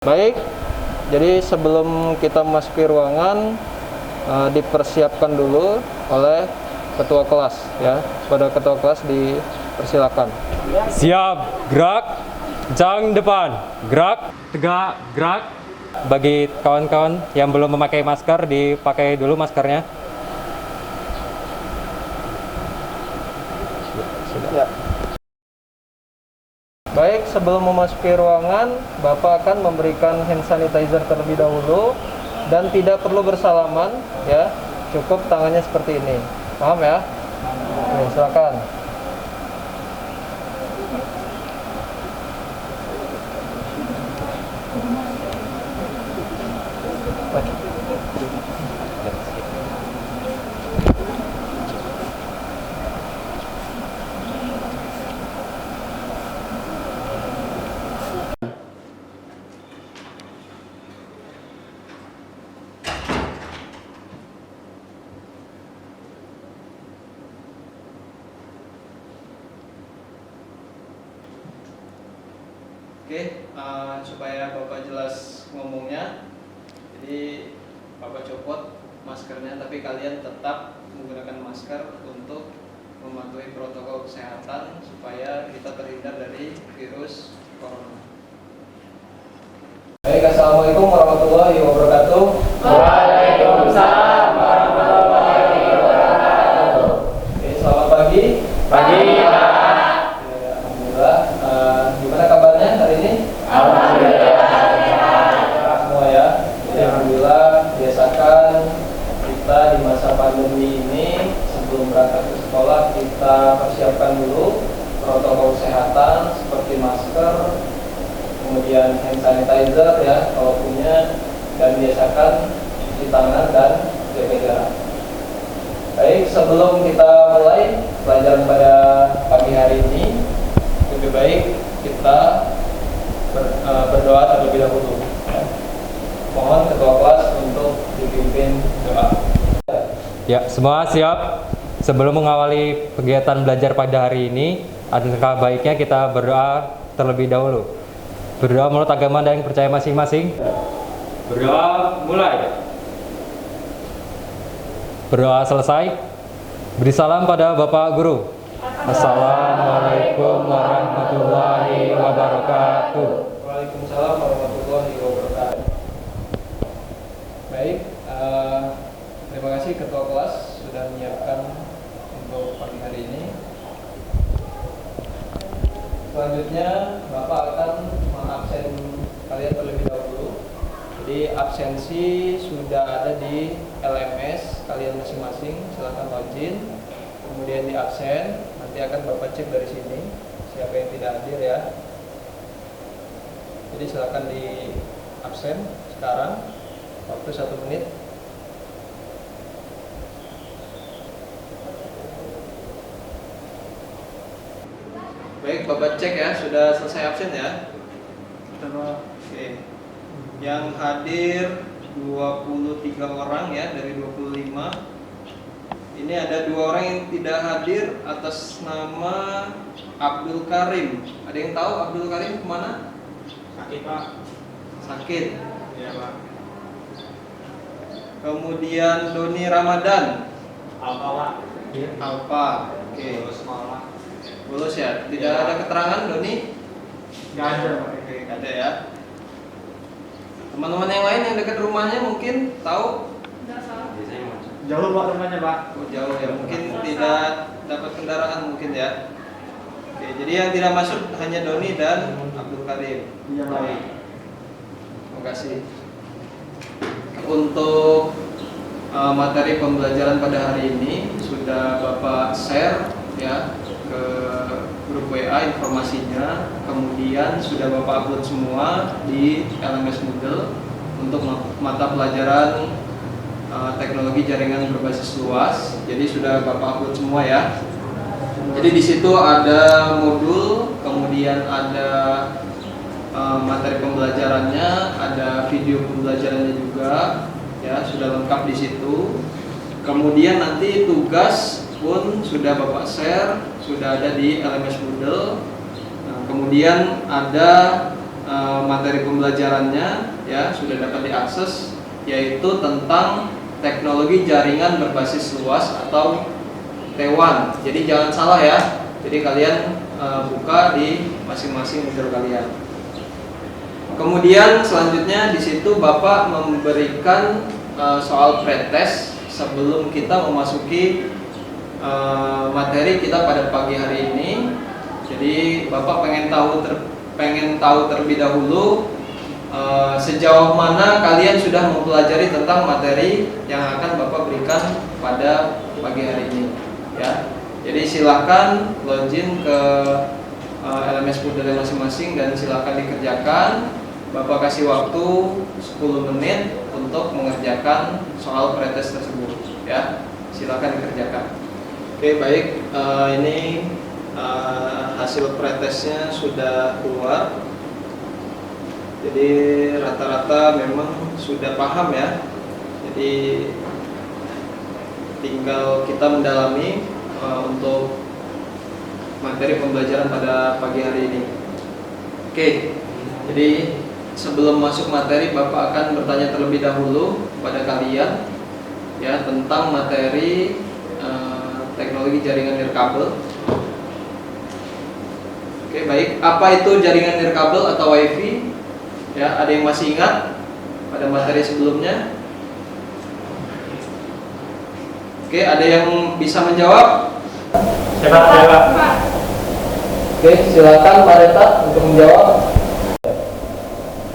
Baik, jadi sebelum kita memasuki ruangan, dipersiapkan dulu oleh ketua kelas ya. Pada ketua kelas dipersilakan. Siap, gerak, jang depan, gerak, tegak, gerak. Bagi kawan-kawan yang belum memakai masker, dipakai dulu maskernya. Ya. Baik, sebelum memasuki ruangan, Bapak akan memberikan hand sanitizer terlebih dahulu dan tidak perlu bersalaman ya. Cukup tangannya seperti ini. Paham ya? Oke, silakan. Oke, supaya Bapak jelas ngomongnya, jadi Bapak copot maskernya, tapi kalian tetap menggunakan masker untuk mematuhi protokol kesehatan supaya kita terhindar dari virus corona. Baik, assalamualaikum warahmatullahi wabarakatuh. Waalaikumsalam warahmatullahi wabarakatuh. Oke, selamat pagi. Pagi, Pak. Oke, alhamdulillah. Gimana kabarnya hari ini? Alhamdulillah sehat. Semua ya. Jadi alhamdulillah, biasakan kita di masa pandemi ini sebelum berangkat ke sekolah kita persiapkan dulu protokol kesehatan seperti masker, kemudian hand sanitizer ya kalau punya, dan biasakan cuci tangan dan jaga jarak. Baik, sebelum kita mulai pelajaran pada pagi hari ini, lebih baik kita berdoa terlebih dahulu ya. Mohon ketua kelas untuk dipimpin doa. Ya, semua siap. Sebelum mengawali kegiatan belajar pada hari ini, alangkah baiknya kita berdoa terlebih dahulu. Berdoa menurut agama dan percaya masing-masing. Berdoa mulai. Berdoa selesai. Beri salam pada Bapak Guru. Assalamualaikum warahmatullahi wabarakatuh. Waalaikumsalam warahmatullahi wabarakatuh. Baik, terima kasih ketua kelas sudah menyiapkan untuk pagi hari ini. Selanjutnya Bapak akan mengabsen kalian terlebih dahulu. Jadi absensi sudah ada di LMS kalian masing-masing, silakan login, kemudian di absen. Nanti akan Bapak cek dari sini siapa yang tidak hadir ya. Jadi silakan di absen sekarang, waktu 1 menit. Baik, Bapak cek ya, sudah selesai absen ya. Oke. Yang hadir 23 orang ya dari 25. Ini ada 2 orang yang tidak hadir atas nama Abdul Karim. Ada yang tahu Abdul Karim kemana? Sakit, Pak. Sakit. Iya, Pak. Kemudian Doni Ramadan. Apa, Pak? Alfa. Oke. Lulus sekolah. Lulus ya. Tidak ada keterangan Doni? Nggak ada, Pak. Oke, nggak ada ya. Teman-teman yang lain yang dekat rumahnya mungkin tahu? Jauh, Pak, rumahnya, Pak. Oh, jauh ya. Mungkin tidak dapat kendaraan mungkin ya. Oke, jadi yang tidak masuk hanya Doni dan Abdul Karim. Iya, Pak. Baik. Terima kasih. Untuk materi pembelajaran pada hari ini sudah Bapak share ya ke grup WA informasinya, kemudian sudah Bapak upload semua di LMS Moodle untuk mata pelajaran teknologi jaringan berbasis luas. Jadi sudah Bapak upload semua ya. Jadi di situ ada modul, kemudian ada materi pembelajarannya, ada video pembelajarannya juga, ya sudah lengkap di situ. Kemudian nanti tugas pun sudah Bapak share, sudah ada di LMS Moodle. Nah, kemudian ada materi pembelajarannya ya sudah dapat diakses, yaitu tentang teknologi jaringan berbasis luas atau T1. Jadi jangan salah ya. Jadi kalian buka di masing-masing modul kalian. Kemudian selanjutnya di situ Bapak memberikan soal pretest sebelum kita memasuki materi kita pada pagi hari ini. Jadi Bapak pengen tahu terlebih dahulu sejauh mana kalian sudah mempelajari tentang materi yang akan Bapak berikan pada pagi hari ini ya. Jadi silakan login ke LMS Moodle masing-masing dan silakan dikerjakan. Bapak kasih waktu 10 menit untuk mengerjakan soal pretest tersebut ya. Silakan dikerjakan. Oke, baik, ini hasil pretestnya sudah keluar. Jadi rata-rata memang sudah paham ya. Jadi tinggal kita mendalami untuk materi pembelajaran pada pagi hari ini. Oke, jadi sebelum masuk materi, Bapak akan bertanya terlebih dahulu kepada kalian ya tentang materi teknologi jaringan nirkabel. Oke, baik. Apa itu jaringan nirkabel atau WiFi? Ya, ada yang masih ingat pada materi sebelumnya? Oke, ada yang bisa menjawab? Siapa? Oke, silakan Pak Reta untuk menjawab.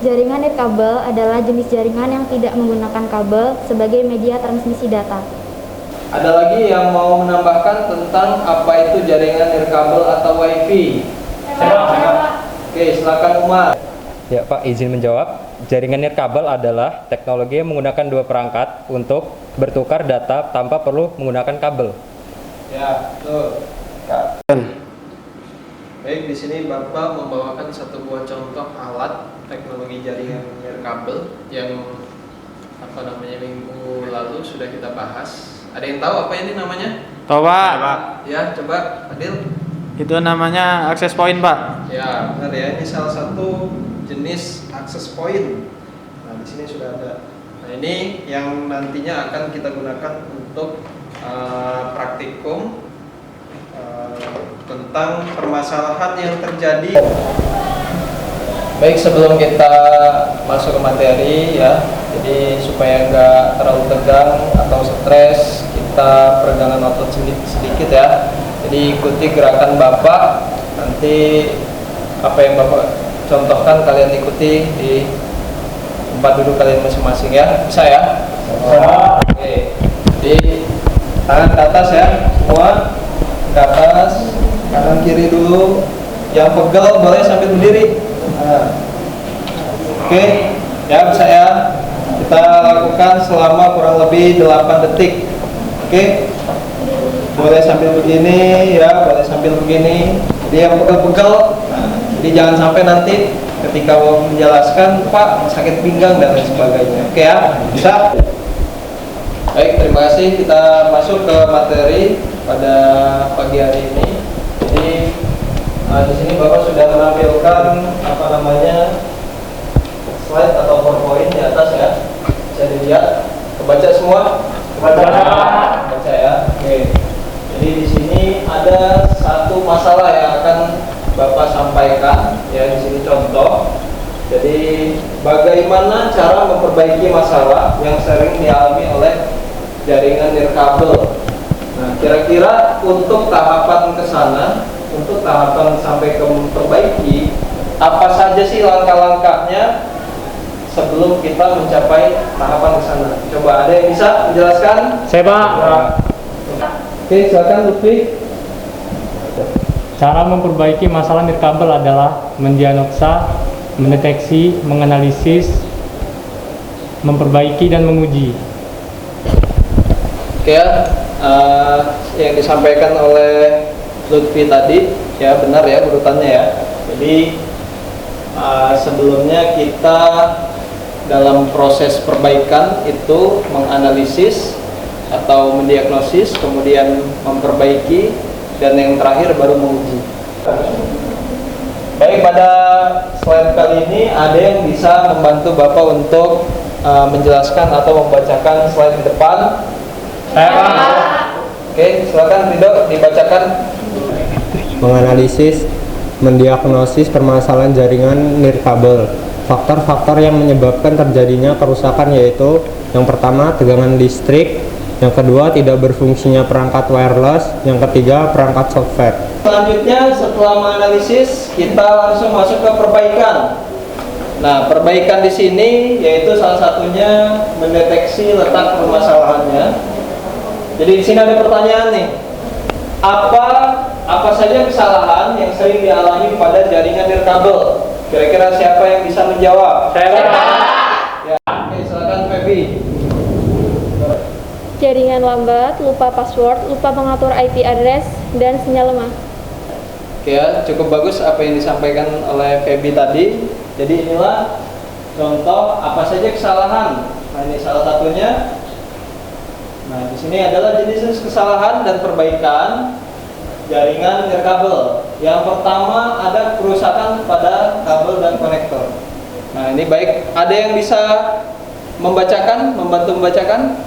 Jaringan nirkabel adalah jenis jaringan yang tidak menggunakan kabel sebagai media transmisi data. Ada lagi yang mau menambahkan tentang apa itu jaringan nirkabel atau WiFi? Oke, silakan Umar. Ya Pak, izin menjawab. Jaringan nirkabel adalah teknologi yang menggunakan dua perangkat untuk bertukar data tanpa perlu menggunakan kabel. Ya, betul. Baik, di sini Bapak membawakan satu buah contoh alat teknologi jaringan nirkabel yang minggu lalu sudah kita bahas. Ada yang tahu apa ini namanya? Tahu Pak. Ya, coba Adil. Itu namanya access point Pak. Ya, benar ya. Ini salah satu jenis access point. Nah, di sini sudah ada. Nah, ini yang nantinya akan kita gunakan untuk praktikum tentang permasalahan yang terjadi. Baik, sebelum kita masuk ke materi ya, jadi supaya nggak terlalu tegang atau stres, kita peregangan otot sedikit ya. Jadi ikuti gerakan Bapak, nanti apa yang Bapak contohkan kalian ikuti di tempat duduk kalian masing-masing ya. Bisa ya? Oke. Jadi tangan ke atas ya, semua ke atas, kanan kiri dulu. Yang pegel boleh sambil berdiri. Nah. Oke, ya bisa ya. Kita lakukan selama kurang lebih 8 detik. Oke. Boleh sambil begini ya, boleh sambil begini. Jadi yang pegel-pegel. Nah, jadi jangan sampai nanti ketika mau menjelaskan Pak sakit pinggang dan lain sebagainya. Oke ya, bisa. Baik, terima kasih. Kita masuk ke materi pada pagi hari ini. Jadi di sini Bapak sudah menampilkan slide atau PowerPoint di atas ya. Bisa dilihat. Kebaca semua? Kebaca ya. Oke. Jadi di sini ada satu masalah yang akan Bapak sampaikan ya, di sini contoh. Jadi bagaimana cara memperbaiki masalah yang sering dialami oleh jaringan nirkabel. Nah, kira-kira untuk tahapan ke sana, untuk tahapan sampai ke memperbaiki, apa saja sih langkah-langkahnya sebelum kita mencapai tahapan ke sana? Coba ada yang bisa menjelaskan? Saya Pak. Oke, silakan Lutfi. Cara memperbaiki masalah nirkabel adalah mendiagnosa, mendeteksi, menganalisis, memperbaiki dan menguji. Oke ya, yang disampaikan oleh Lutfi tadi ya benar ya urutannya ya. Jadi sebelumnya kita dalam proses perbaikan itu menganalisis atau mendiagnosis, kemudian memperbaiki, dan yang terakhir baru menguji. Baik, pada slide kali ini ada yang bisa membantu Bapak untuk menjelaskan atau membacakan slide di depan? Saya Pak. Oke, silakan Ridho dibacakan. Menganalisis, mendiagnosis permasalahan jaringan nirkabel. Faktor-faktor yang menyebabkan terjadinya kerusakan yaitu yang pertama tegangan listrik, yang kedua tidak berfungsinya perangkat wireless, yang ketiga perangkat software. Selanjutnya setelah menganalisis kita langsung masuk ke perbaikan. Nah, perbaikan di sini yaitu salah satunya mendeteksi letak permasalahannya. Jadi di sini ada pertanyaan nih. Apa saja kesalahan yang sering dialami pada jaringan nirkabel? Kira-kira siapa yang bisa menjawab? Saya Pak. Ya, oke, silakan Feby. Jaringan lambat, lupa password, lupa mengatur IP address, dan sinyal lemah. Oke ya, cukup bagus apa yang disampaikan oleh Feby tadi. Jadi inilah contoh apa saja kesalahan. Nah, ini salah satunya. Nah, di sini adalah jenis kesalahan dan perbaikan jaringan nirkabel. Yang pertama ada kerusakan pada kabel dan konektor. Nah, ini baik. Ada yang bisa membacakan, membantu membacakan?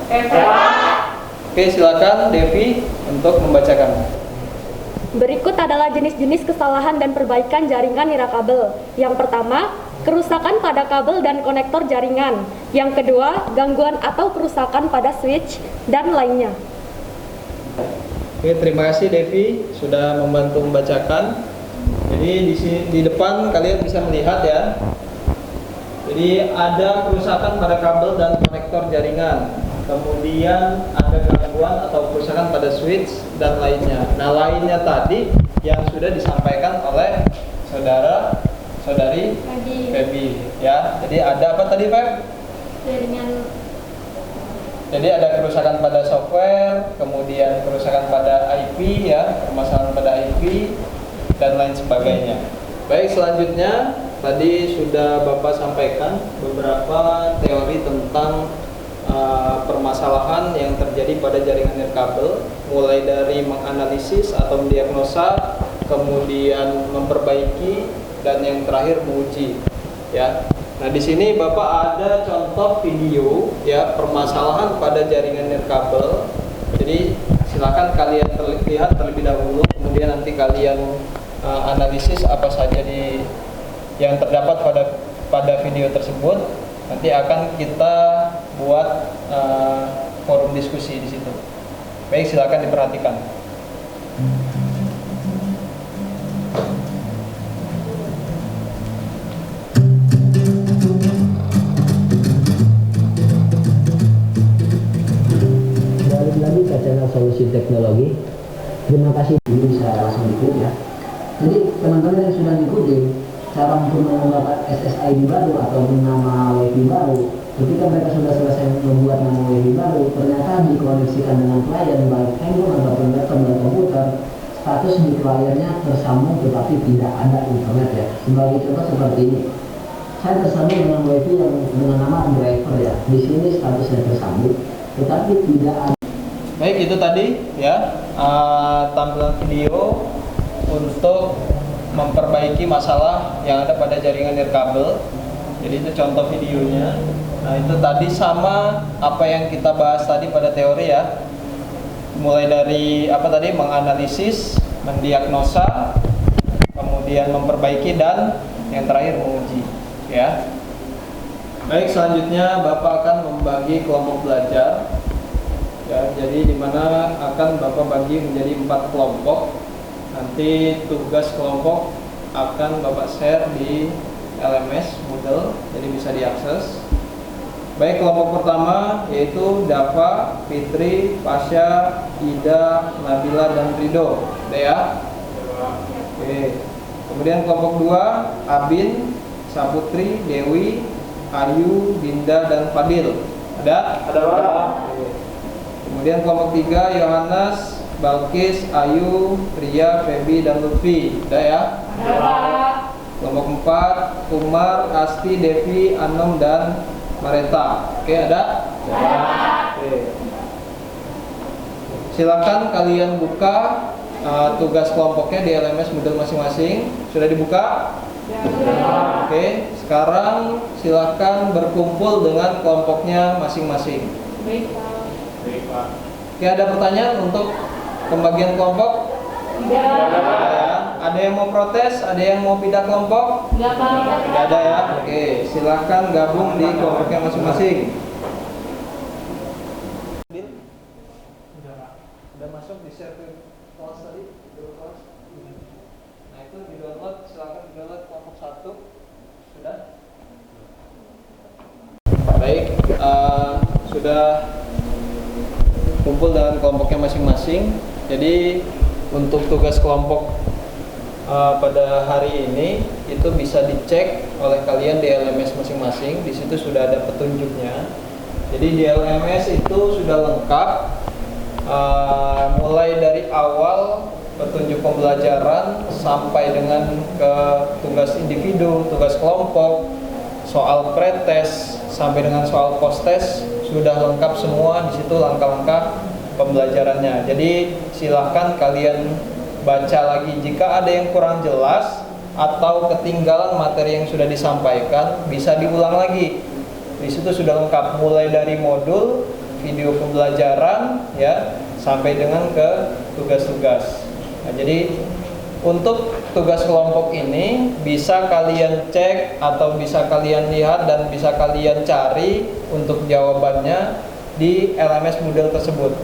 Oke, silakan Devi untuk membacakan. Berikut adalah jenis-jenis kesalahan dan perbaikan jaringan nirkabel. Yang pertama, kerusakan pada kabel dan konektor jaringan. Yang kedua, gangguan atau kerusakan pada switch dan lainnya. Oke, terima kasih Devi sudah membantu membacakan. Jadi di depan kalian bisa melihat ya. Jadi ada kerusakan pada kabel dan konektor jaringan. Kemudian ada gangguan atau kerusakan pada switch dan lainnya. Nah, lainnya tadi yang sudah disampaikan oleh saudari Feby ya. Jadi ada apa tadi, Feb? Jaringan. Jadi ada kerusakan pada software, kemudian kerusakan pada IP ya, permasalahan pada IP dan lain sebagainya. Baik, selanjutnya tadi sudah Bapak sampaikan beberapa teori tentang permasalahan yang terjadi pada jaringan nirkabel, mulai dari menganalisis atau mendiagnosa, kemudian memperbaiki, dan yang terakhir menguji. Ya. Nah, di sini Bapak ada contoh video ya permasalahan pada jaringan nirkabel. Jadi silakan kalian lihat terlebih dahulu, kemudian nanti kalian analisis apa saja yang terdapat pada video tersebut. Nanti akan kita buat forum diskusi di situ. Baik, silakan diperhatikan. Balik lagi ke channel Solusi Teknologi. Terima kasih ini bisa langsung ikuti ya. Jadi teman-teman yang sudah ikuti cara untuk menggunakan SSID baru atau nama WiFi baru, ketika mereka sudah selesai membuat nama WiFi baru, ternyata dikoneksikan dengan klien baik handphone ataupun laptop dan komputer, status di kliennya tersambung tetapi tidak ada internet ya. Sebagai contoh seperti ini, saya tersambung dengan WiFi yang dengan nama driver ya. Di sini statusnya tersambung, tetapi tidak ada. Baik, itu tadi ya tampilan video untuk memperbaiki masalah yang ada pada jaringan nirkabel. Jadi itu contoh videonya. Nah, itu tadi sama apa yang kita bahas tadi pada teori ya. Mulai dari apa tadi, menganalisis, mendiagnosa, kemudian memperbaiki, dan yang terakhir menguji ya. Baik, selanjutnya Bapak akan membagi kelompok belajar ya. Jadi di mana akan Bapak bagi menjadi 4 kelompok. Nanti tugas kelompok akan Bapak share di LMS Moodle, jadi bisa diakses. Baik, kelompok pertama yaitu Dava, Fitri, Pasha, Ida, Nabila, dan Ridho. Ada ya? Oke. Kemudian kelompok 2 Abin, Saputri, Dewi, Ayu, Dinda, dan Fadil. Ada? Ada, Pak. Kemudian kelompok 3 Yohanes, Balkis, Ayu, Ria, Feby, dan Lutfi. Ada ya? Ada. Kelompok 4 Umar, Asti, Devi, Anom, dan Mareta. Oke, ada? Ada. Oke. Silakan kalian buka tugas kelompoknya di LMS Moodle masing-masing. Sudah dibuka? Ya. Oke, sekarang silahkan berkumpul dengan kelompoknya masing-masing. Baik, Pak. Oke, ada pertanyaan untuk pembagian kelompok? Ya. Ada yang mau protes? Ada yang mau pindah kelompok? Tidak ada ya. Oke, silahkan gabung di kelompoknya masing-masing. Udah masuk di share ke kelas tadi? Nah itu di download, silahkan di download kelompok 1. Sudah? Baik, sudah kumpul dengan kelompoknya masing-masing. Jadi untuk tugas kelompok pada hari ini itu bisa dicek oleh kalian di LMS masing-masing. Di situ sudah ada petunjuknya. Jadi di LMS itu sudah lengkap, mulai dari awal petunjuk pembelajaran sampai dengan ke tugas individu, tugas kelompok, soal pretest sampai dengan soal post-test sudah lengkap semua. Di situ langkah-langkah pembelajarannya. Jadi silahkan kalian baca lagi jika ada yang kurang jelas atau ketinggalan materi yang sudah disampaikan, bisa diulang lagi. Di situ sudah lengkap mulai dari modul, video pembelajaran ya sampai dengan ke tugas-tugas. Nah, jadi untuk tugas kelompok ini bisa kalian cek atau bisa kalian lihat dan bisa kalian cari untuk jawabannya di LMS Moodle tersebut.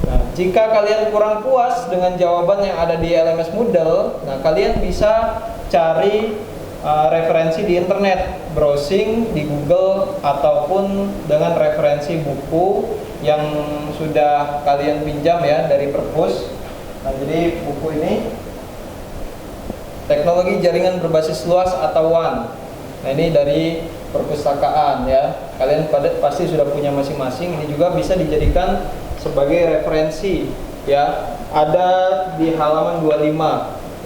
Nah, jika kalian kurang puas dengan jawaban yang ada di LMS Moodle, nah kalian bisa cari referensi di internet, browsing di Google ataupun dengan referensi buku yang sudah kalian pinjam ya dari perpus. Nah, jadi buku ini Teknologi Jaringan Berbasis Luas atau WAN. Nah, ini dari perpustakaan ya. Kalian pasti sudah punya masing-masing. Ini juga bisa dijadikan sebagai referensi ya. Ada di halaman 25.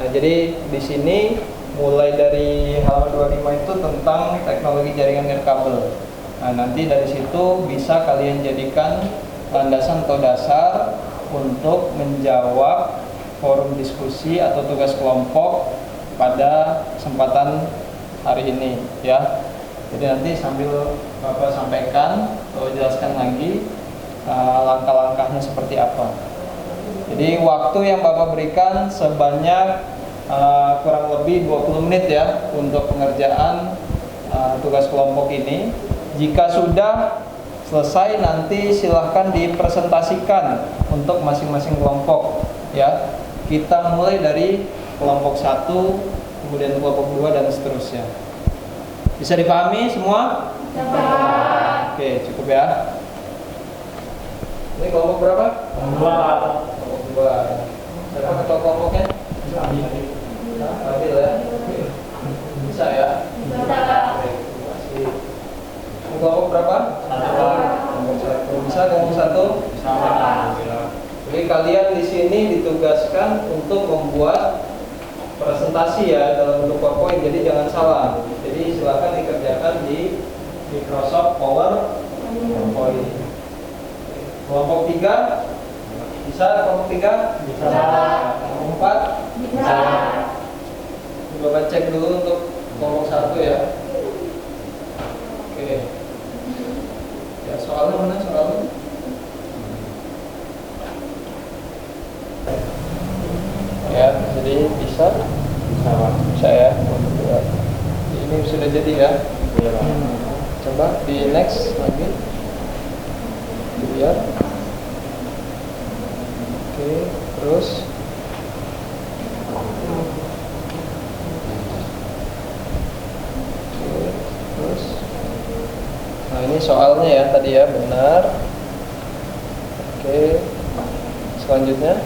Nah, jadi di sini mulai dari halaman 25 itu tentang teknologi jaringan nirkabel. Nah, nanti dari situ bisa kalian jadikan landasan atau dasar untuk menjawab forum diskusi atau tugas kelompok pada kesempatan hari ini ya. Jadi nanti sambil Bapak sampaikan atau jelaskan lagi langkah-langkahnya seperti apa. Jadi waktu yang Bapak berikan sebanyak kurang lebih 20 menit ya untuk pengerjaan tugas kelompok ini. Jika sudah selesai nanti silahkan dipresentasikan untuk masing-masing kelompok ya. Kita mulai dari kelompok 1, kemudian kelompok 2 dan seterusnya. Bisa dipahami semua? Ya. Oke, cukup ya. Ini kelompok berapa? Kelompok 2. Siapa ketua kelompoknya? Adil ya? Bisa ya? Bisa. Kelompok berapa? Kelompok 1. Bisa kelompok 1? Bisa. Jadi kalian di sini ditugaskan untuk membuat presentasi ya dalam bentuk PowerPoint. Jadi jangan salah. Jadi silakan dikerjakan di Microsoft PowerPoint. Kelompok 3 bisa, kelompok 3? Bisa. Kelompok 4? Bisa. Coba cek dulu untuk kelompok 1 ya. Oke. Ya, soalnya mana soalnya? Ya, jadi bisa ya. Ini sudah jadi ya. Coba di next lagi. Lihat. Oke, terus terus. Nah, ini soalnya ya tadi ya, benar. Oke. Selanjutnya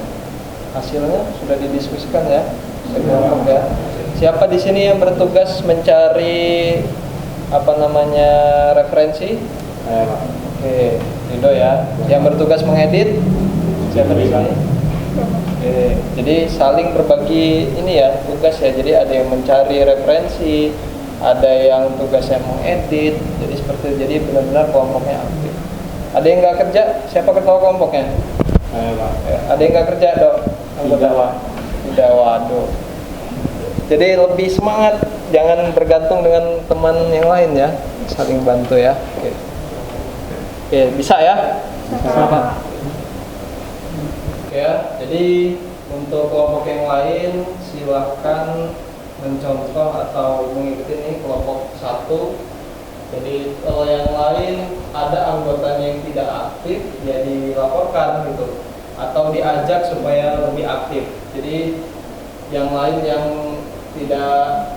hasilnya sudah didiskusikan ya. Kelompok ya. Siapa di sini yang bertugas mencari referensi? Oke, Rido ya. Yang bertugas mengedit? Siapa di sini? Oke, jadi saling berbagi ini ya tugas ya. Jadi ada yang mencari referensi, ada yang tugasnya mengedit. Jadi seperti itu. Jadi benar-benar kelompoknya aktif. Ada yang nggak kerja? Siapa ketua kelompoknya? Ada yang nggak kerja dok? Anggota. Udah, waduh. Jadi lebih semangat, jangan bergantung dengan teman yang lain ya, saling bantu ya. Oke, bisa ya? Bisa, Pak. Oke ya, jadi untuk kelompok yang lain silahkan mencontoh atau mengikuti nih kelompok 1. Jadi kalau yang lain ada anggotanya yang tidak aktif, ya dilaporkan gitu, atau diajak supaya lebih aktif. Jadi yang lain yang tidak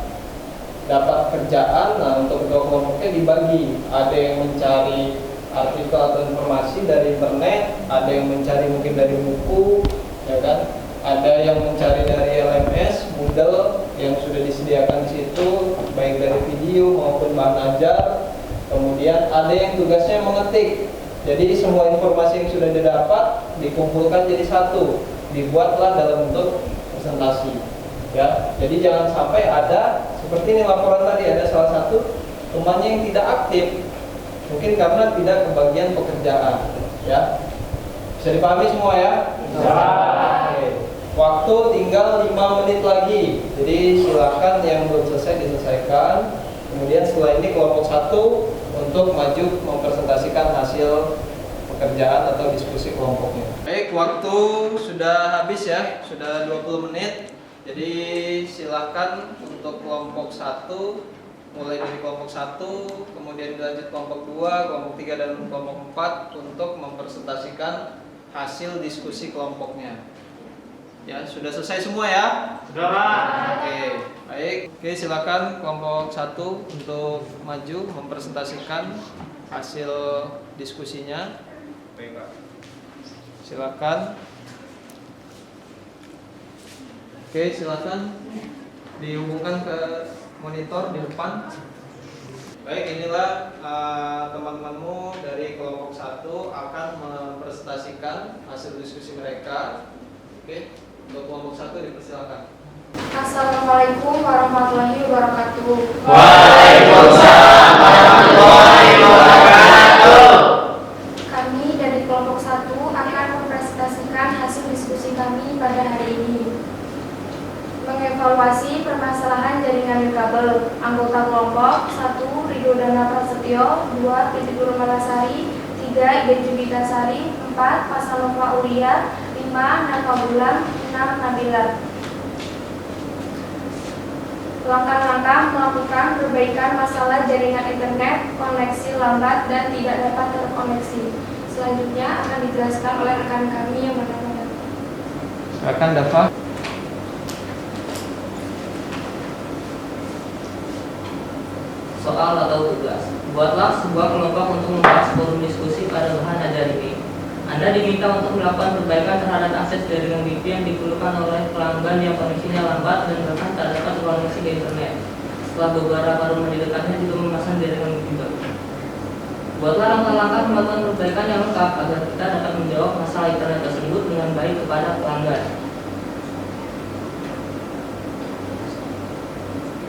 dapat kerjaan, nah untuk kedua kelompoknya dibagi. Ada yang mencari artikel atau informasi dari internet, ada yang mencari mungkin dari buku, ya kan? Ada yang mencari dari LMS, Moodle yang sudah disediakan di situ, baik dari video maupun bahan ajar. Kemudian ada yang tugasnya mengetik. Jadi semua informasi yang sudah didapat dikumpulkan jadi satu, dibuatlah dalam bentuk presentasi. Ya, jadi jangan sampai ada seperti ini laporan tadi, ada salah satu temannya yang tidak aktif, mungkin karena tidak kebagian pekerjaan. Ya, bisa dipahami semua ya? Bisa. Oke. Waktu tinggal 5 menit lagi, jadi silakan yang belum selesai diselesaikan. Kemudian setelah ini kelompok 1 untuk maju mempresentasikan hasil pekerjaan atau diskusi kelompoknya. Baik, waktu sudah habis ya, sudah 20 menit. Jadi silahkan untuk kelompok 1, mulai dari kelompok 1, kemudian dilanjut kelompok 2, kelompok 3, dan kelompok 4 untuk mempresentasikan hasil diskusi kelompoknya. Ya, sudah selesai semua ya? Sudah, Pak. Oke, baik. Oke, silakan kelompok 1 untuk maju mempresentasikan hasil diskusinya. Baik, Pak. Silakan. Oke, silakan dihubungkan ke monitor di depan. Baik, inilah teman-temanmu dari kelompok 1 akan mempresentasikan hasil diskusi mereka. Oke, untuk kelompok 1 dipersilakan. Assalamualaikum warahmatullahi wabarakatuh. Waalaikumsalam warahmatullahi wabarakatuh. Kami dari kelompok 1 akan mempresentasikan hasil diskusi kami pada hari ini. Mengevaluasi permasalahan jaringan nirkabel. Anggota kelompok 1 Ridho Dana Prasetyo, 2 Titik Guru Malasari, 3 Iden Jubitasari, 4 Pasanova Uria, 5 Nakabulan, 6 Nabila. Langkah-langkah melakukan perbaikan masalah jaringan internet, koneksi lambat dan tidak dapat terkoneksi. Selanjutnya akan dijelaskan oleh rekan kami yang bernama Dafa. Silakan Dafa. Soal atau tugas. Buatlah sebuah kelompok untuk membahas forum diskusi pada bahan ajar ini. Anda diminta untuk melakukan perbaikan terhadap akses jaringan WiFi yang dikeluhkan oleh pelanggan yang koneksinya lambat dan bahkan tak dapat terkoneksi ke internet. Setelah beberapa rumah di dekatnya juga memasang jaringan WiFi baru. Buatlah langkah-langkah melakukan perbaikan yang lengkap agar kita dapat menjawab masalah internet tersebut dengan baik kepada pelanggan.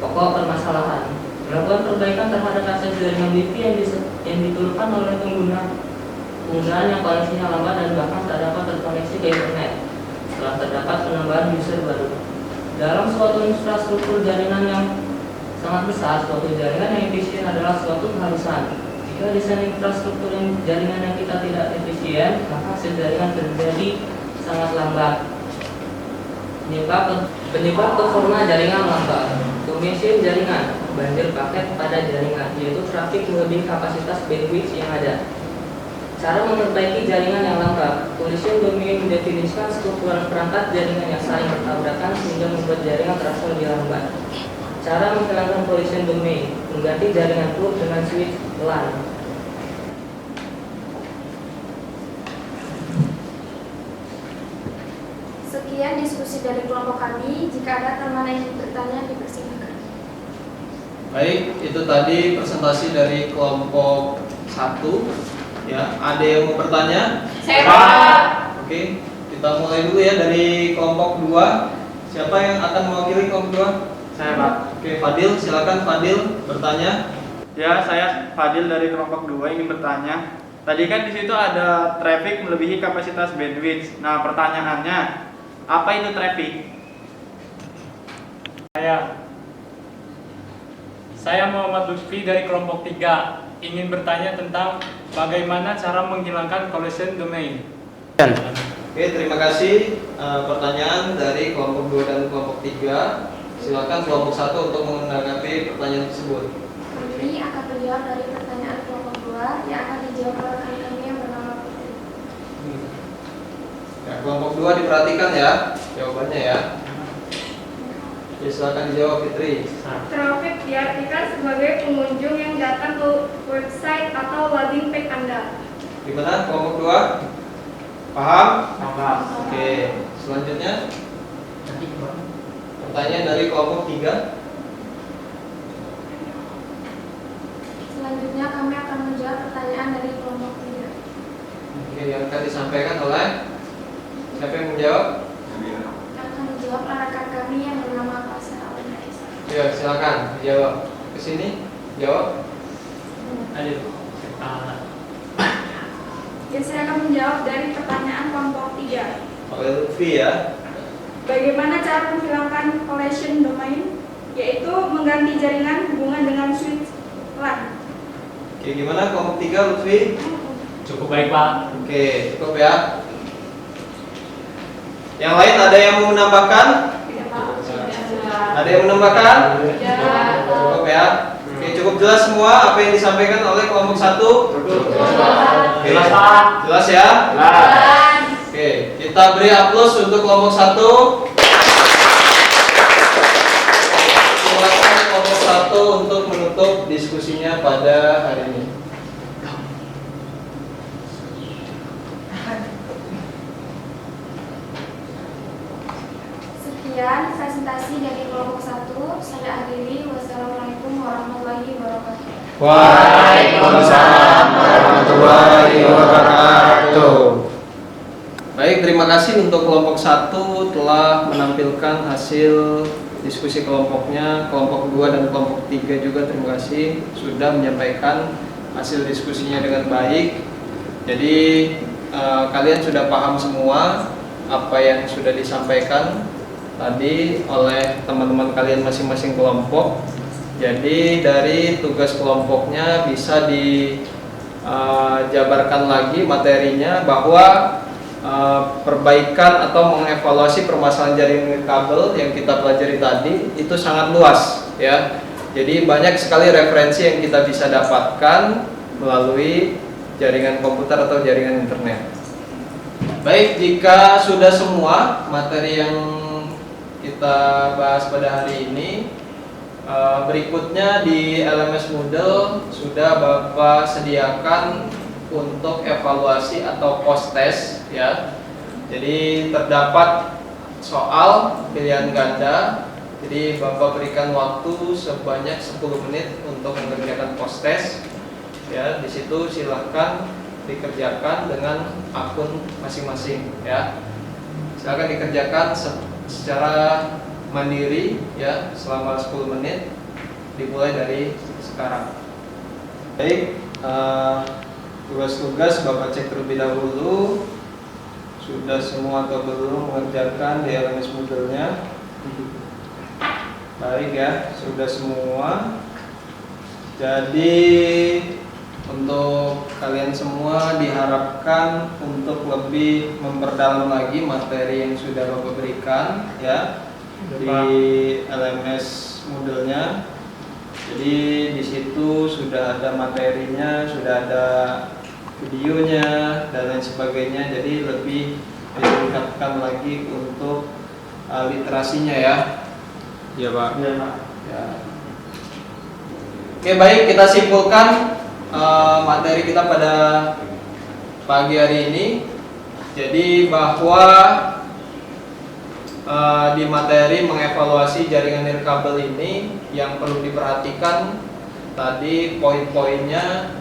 Pokok permasalahan. Melakukan perbaikan terhadap akses jaringan WiFi yang dikeluhkan oleh penggunaan yang koneksinya lambat dan bahkan tak dapat terkoneksi ke internet setelah terdapat penambahan user baru. Dalam suatu infrastruktur jaringan yang sangat besar, suatu jaringan yang efisien adalah suatu keharusan. Jika desain infrastruktur jaringan yang kita tidak efisien, maka akses jaringan terjadi sangat lambat. Penyebab performa jaringan lambat. Mesin jaringan, banjir paket pada jaringan, yaitu trafik melebihi kapasitas bandwidth yang ada. Cara memperbaiki jaringan yang lengkap. Collision domain mendefinisikan struktur perangkat jaringan yang saling bertabrakan sehingga membuat jaringan terasa lebih lambat. Cara menghilangkan collision domain, mengganti jaringan plug dengan switch LAN. Sekian diskusi dari kelompok kami. Jika ada teman yang ingin bertanya, dipersilakan. Baik, itu tadi presentasi dari kelompok 1. Ya, ada yang mau bertanya? Saya, Pak. Oke, kita mulai dulu ya dari kelompok 2. Siapa yang akan mewakili kelompok 2? Saya, Pak. Oke, Fadil, silakan Fadil bertanya. Ya, saya Fadil dari kelompok 2 ingin bertanya. Tadi kan di situ ada traffic melebihi kapasitas bandwidth. Nah, pertanyaannya, apa itu traffic? Saya Muhammad Lutfi dari kelompok 3 ingin bertanya tentang bagaimana cara menghilangkan collision domain. Oke, terima kasih. Pertanyaan dari kelompok 2 dan kelompok 3. Silakan kelompok 1 untuk menanggapi pertanyaan tersebut. Kami akan menjawab dari pertanyaan kelompok 2 yang akan dijawab oleh rekan kami yang bernama Putri. Ya, kelompok 2 diperhatikan ya jawabannya ya. Ya, silakan dijawab Fitri. Traffic diartikan sebagai pengunjung yang datang ke website atau landing page Anda. Gimana kelompok 2? Paham? Paham. Oke, selanjutnya pertanyaan dari kelompok 3. Selanjutnya kami akan menjawab pertanyaan dari kelompok 3. Oke, yang akan disampaikan oleh siapa yang menjawab? Akan menjawab rekan kami yang bernama Pasar Alena Esa. Ya, silakan dijawab. Kesini, jawab. Ya, saya akan menjawab dari pertanyaan kelompok 3. Oleh Lutfi ya. Bagaimana cara menghilangkan collision domain? Yaitu mengganti jaringan hubungan dengan switch LAN. Oke, gimana kelompok 3 Lutfi? Cukup baik Pak. Oke, cukup ya. Yang lain ada yang mau menambahkan? Ada yang menambahkan? Cukup ya. Oke, cukup jelas semua apa yang disampaikan oleh kelompok 1? Jelas Pak. Jelas ya? Oke, kita beri aplaus untuk kelompok 1. Silakan kelompok 1 untuk menutup diskusinya pada hari ini. Sekian presentasi dari kelompok 1. Saya akhiri. Wassalamualaikum warahmatullahi wabarakatuh. Waalaikumsalam warahmatullahi wabarakatuh. Baik, terima kasih untuk kelompok 1 telah menampilkan hasil diskusi kelompoknya. Kelompok 2 dan kelompok 3 juga terima kasih sudah menyampaikan hasil diskusinya dengan baik. Jadi kalian sudah paham semua apa yang sudah disampaikan tadi oleh teman-teman kalian masing-masing kelompok. Jadi dari tugas kelompoknya bisa dijabarkan lagi materinya bahwa perbaikan atau mengevaluasi permasalahan jaringan kabel yang kita pelajari tadi itu sangat luas ya. Jadi banyak sekali referensi yang kita bisa dapatkan melalui jaringan komputer atau jaringan internet. Baik, jika sudah semua materi yang kita bahas pada hari ini, berikutnya di LMS Moodle sudah Bapak sediakan untuk evaluasi atau post test ya. Jadi terdapat soal pilihan ganda. Jadi Bapak berikan waktu sebanyak 10 menit untuk mengerjakan post test. Ya, di situ silahkan dikerjakan dengan akun masing-masing ya. Silakan dikerjakan secara mandiri ya selama 10 menit dimulai dari sekarang. Baik, tugas-tugas Bapak cek terlebih dahulu sudah semua atau belum mengerjakan di LMS Moodle-nya. Baik ya, sudah semua. Jadi untuk kalian semua diharapkan untuk lebih memperdalam lagi materi yang sudah Bapak berikan ya di LMS Moodle-nya. Jadi di situ sudah ada materinya, sudah ada videonya dan lain sebagainya. Jadi lebih ditingkatkan lagi untuk literasinya ya. Iya Pak. Iya Pak. Ya. Oke, baik, kita simpulkan materi kita pada pagi hari ini. Jadi bahwa di materi mengevaluasi jaringan nirkabel ini yang perlu diperhatikan tadi poin-poinnya,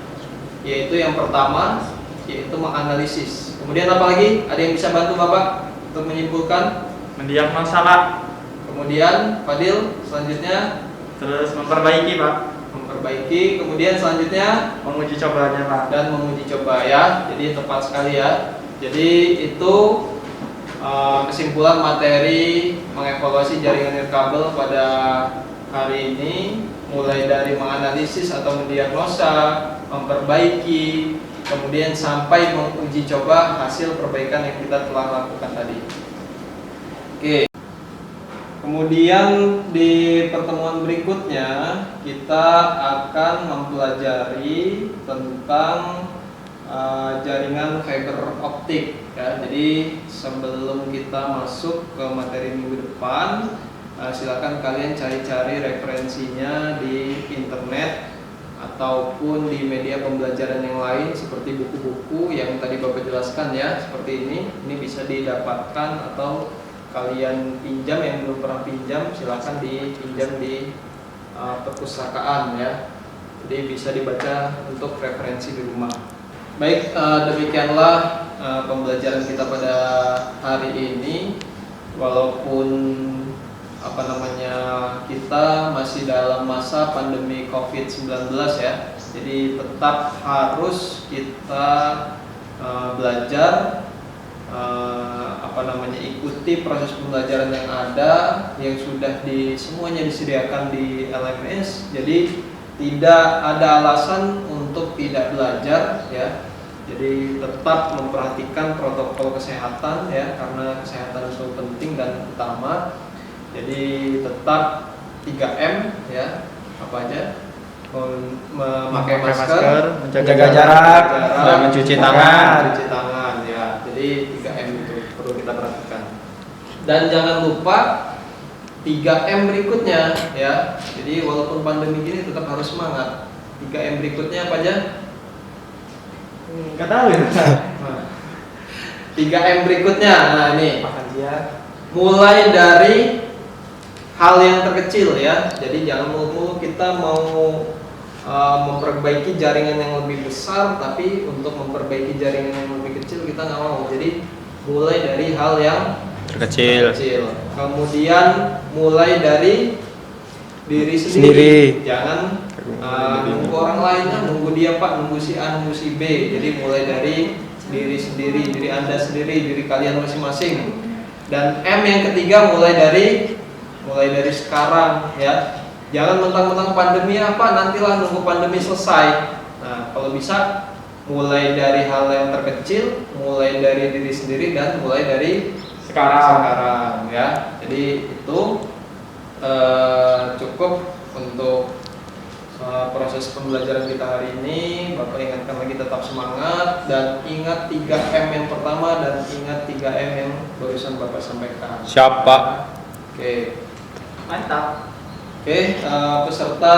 yaitu yang pertama yaitu menganalisis. Kemudian apa lagi? Ada yang bisa bantu Bapak untuk menyimpulkan? Mendiagnosa. Kemudian Fadil selanjutnya Terus memperbaiki Pak. Memperbaiki. Kemudian selanjutnya Menguji cobanya Pak. dan menguji coba ya. Jadi tepat sekali ya. Jadi itu kesimpulan materi mengevaluasi jaringan nirkabel pada hari ini, mulai dari menganalisis atau mendiagnosa, memperbaiki, kemudian sampai menguji coba hasil perbaikan yang kita telah lakukan tadi. Oke. Kemudian di pertemuan berikutnya kita akan mempelajari tentang jaringan fiber optik ya. Jadi sebelum kita masuk ke materi minggu depan, silakan kalian cari-cari referensinya di internet ataupun di media pembelajaran yang lain seperti buku-buku yang tadi Bapak jelaskan ya, seperti ini. Ini bisa didapatkan atau kalian pinjam, yang belum pernah pinjam silakan dipinjam di perpustakaan ya. Jadi bisa dibaca untuk referensi di rumah. Baik, demikianlah pembelajaran kita pada hari ini. Walaupun kita masih dalam masa pandemi COVID-19 ya. Jadi tetap harus kita belajar, ikuti proses pembelajaran yang ada, yang sudah semuanya disediakan di LMS. Jadi tidak ada alasan untuk tidak belajar ya. Jadi tetap memperhatikan protokol kesehatan ya, karena kesehatan itu penting dan utama. Jadi tetap 3M ya, apa aja? Memakai masker, menjaga jarak, dan mencuci tangan. Ya. Jadi 3M itu perlu kita perhatikan. Dan jangan lupa 3M berikutnya ya. Jadi walaupun pandemi gini tetap harus semangat. 3M berikutnya apa aja? Nggak tahu ya. 3M berikutnya, nah ini mulai dari hal yang terkecil ya. Jadi jangan mulu kita mau memperbaiki jaringan yang lebih besar, tapi untuk memperbaiki jaringan yang lebih kecil kita nggak mau. Jadi mulai dari hal yang terkecil. Kemudian mulai dari diri sendiri. Jangan nunggu orang lain, nunggu dia Pak, nunggu si A, nunggu si B. Jadi mulai dari diri sendiri, diri Anda sendiri, diri kalian masing-masing. Dan M yang ketiga mulai dari sekarang ya. Jangan mentang-mentang pandemi nantilah nunggu pandemi selesai. Nah, kalau bisa mulai dari hal yang terkecil, mulai dari diri sendiri dan mulai dari sekarang ya. Jadi itu cukup untuk proses pembelajaran kita hari ini. Bapak ingatkan lagi tetap semangat dan ingat 3M yang pertama dan ingat 3M yang barusan Bapak sampaikan. Siap Pak. Oke. Mantap. Oke, peserta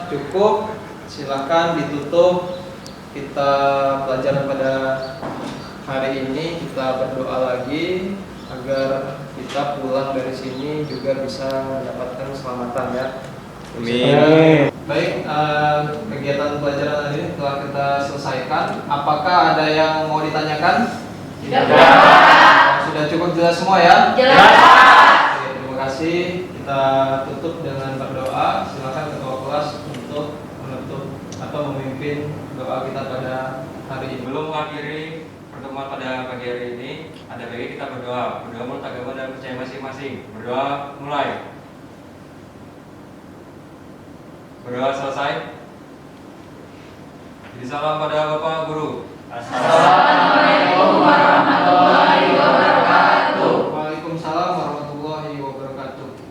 cukup. Silakan ditutup kita pelajaran pada hari ini. Kita berdoa lagi agar kita pulang dari sini juga bisa mendapatkan keselamatan ya. Amin. Baik, kegiatan pelajaran hari ini telah kita selesaikan. Apakah ada yang mau ditanyakan? Tidak. Sudah cukup jelas semua ya? Jelas. Oke, terima kasih. Kita tutup dengan berdoa. Silakan ketua kelas untuk menutup atau memimpin doa kita pada hari ini. Belum mengakhiri pertemuan pada pagi hari ini, ada baiknya kita berdoa menurut agama dan percaya masing-masing. Berdoa mulai. Berdoa selesai. Jadi salam pada Bapak Guru. Assalamualaikum.